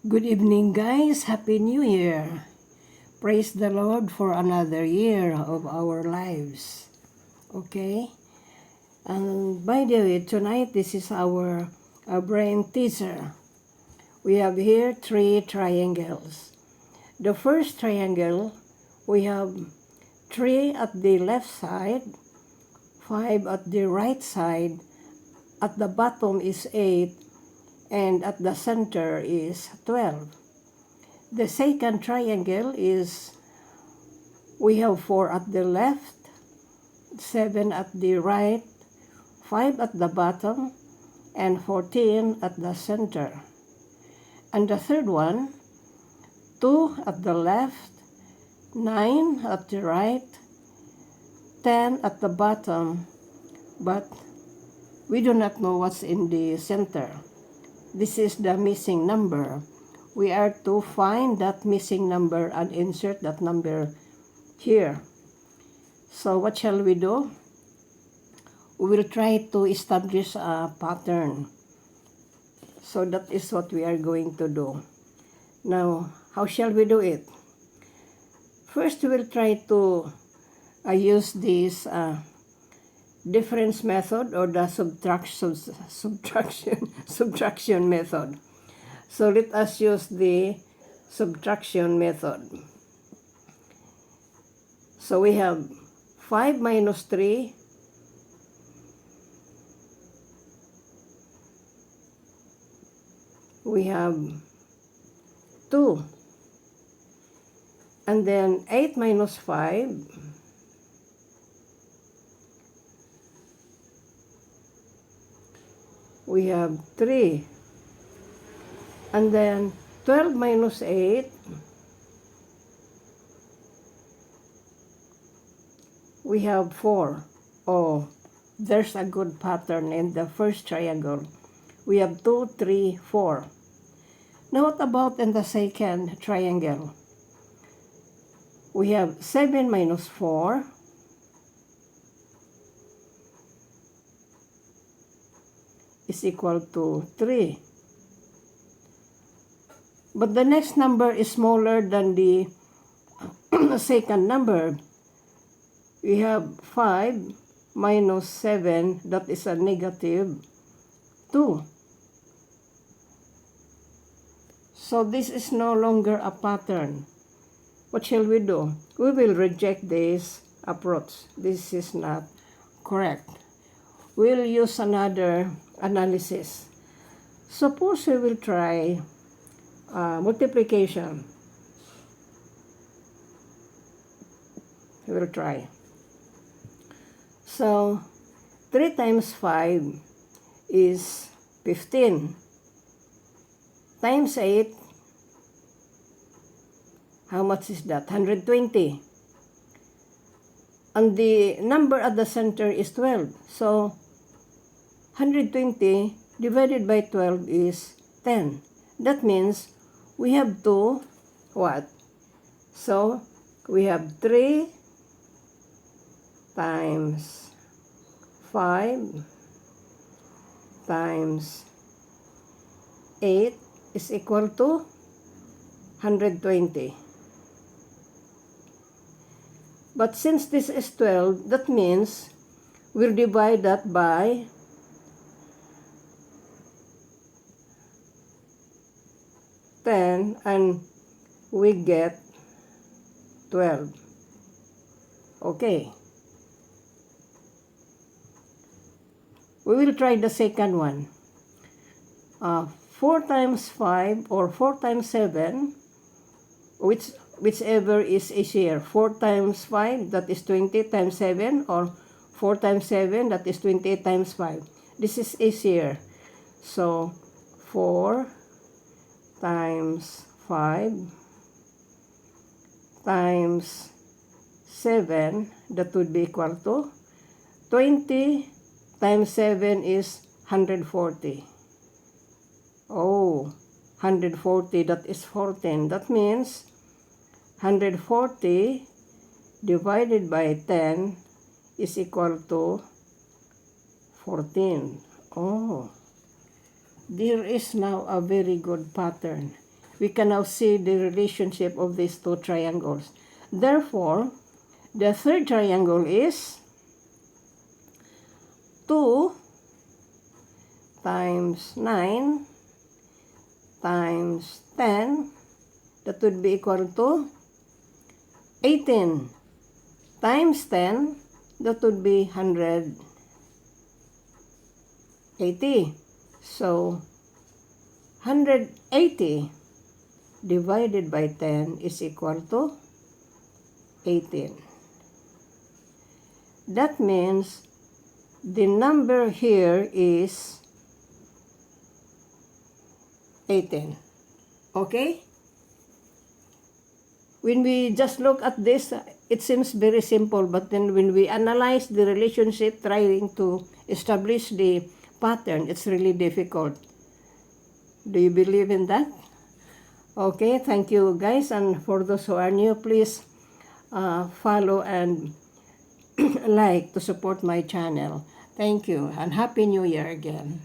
Good evening, guys. Happy New Year. Praise the Lord for another year of our lives. Okay? And by the way, tonight this is our brain teaser. We have here 3 triangles. The first triangle, we have 3 at the left side, 5 at the right side, at the bottom is 8, and at the center is 12. The second triangle is, we have 4 at the left, 7 at the right, 5 at the bottom, and 14 at the center. And the third one, 2 at the left, 9 at the right, 10 at the bottom, but we do not know what's in the center. This is the missing number. We are to find that missing number and insert that number here. So what shall we do? We will try to establish a pattern. So that is what we are going to do. Now, how shall we do it? First, we will try to use this difference method or the subtraction method. So let us use the subtraction method. So we have 5 minus 3. We have 2. And then 8 minus 5. We have 3. And then 12 minus 8. We have 4. Oh, there's a good pattern in the first triangle. We have 2, 3, 4. Now what about in the second triangle? We have 7 minus 4. Is equal to 3. But the next number is smaller than the second number. We have 5 minus 7, that is a negative 2. So this is no longer a pattern. What shall we do? We will reject this approach. This is not correct. We'll use another analysis. Suppose we will try multiplication. We will try. So 3 times 5 is 15. Times 8, how much is that? 120. And the number at the center is 12. So 120 divided by 12 is 10. That means we have to what? So we have 3 times 5 times 8 is equal to 120. But since this is 12, that means we'll divide that by 10 and we get 12. Okay. We will try the second one. 4 times 5 or 4 times 7, whichever is easier. 4 times 5, that is 20 times 7, or 4 times 7, that is 28 times 5. This is easier. So 4 times 5 times 7, that would be equal to 20 times 7 is 140. Oh, 140, that is 14. That means 140 divided by 10 is equal to 14. Oh, there is now a very good pattern. we can now see the relationship of these two triangles. Therefore, the third triangle is 2 times 9 times 10. That would be equal to 18 times 10. That would be 180. So, 180 divided by 10 is equal to 18. That means the number here is 18. Okay? When we just look at this, it seems very simple, but then when we analyze the relationship, trying to establish the pattern, it's really difficult. Do you believe in that? Okay, thank you guys, and for those who are new, please follow and like to support my channel. Thank you, and Happy New Year again.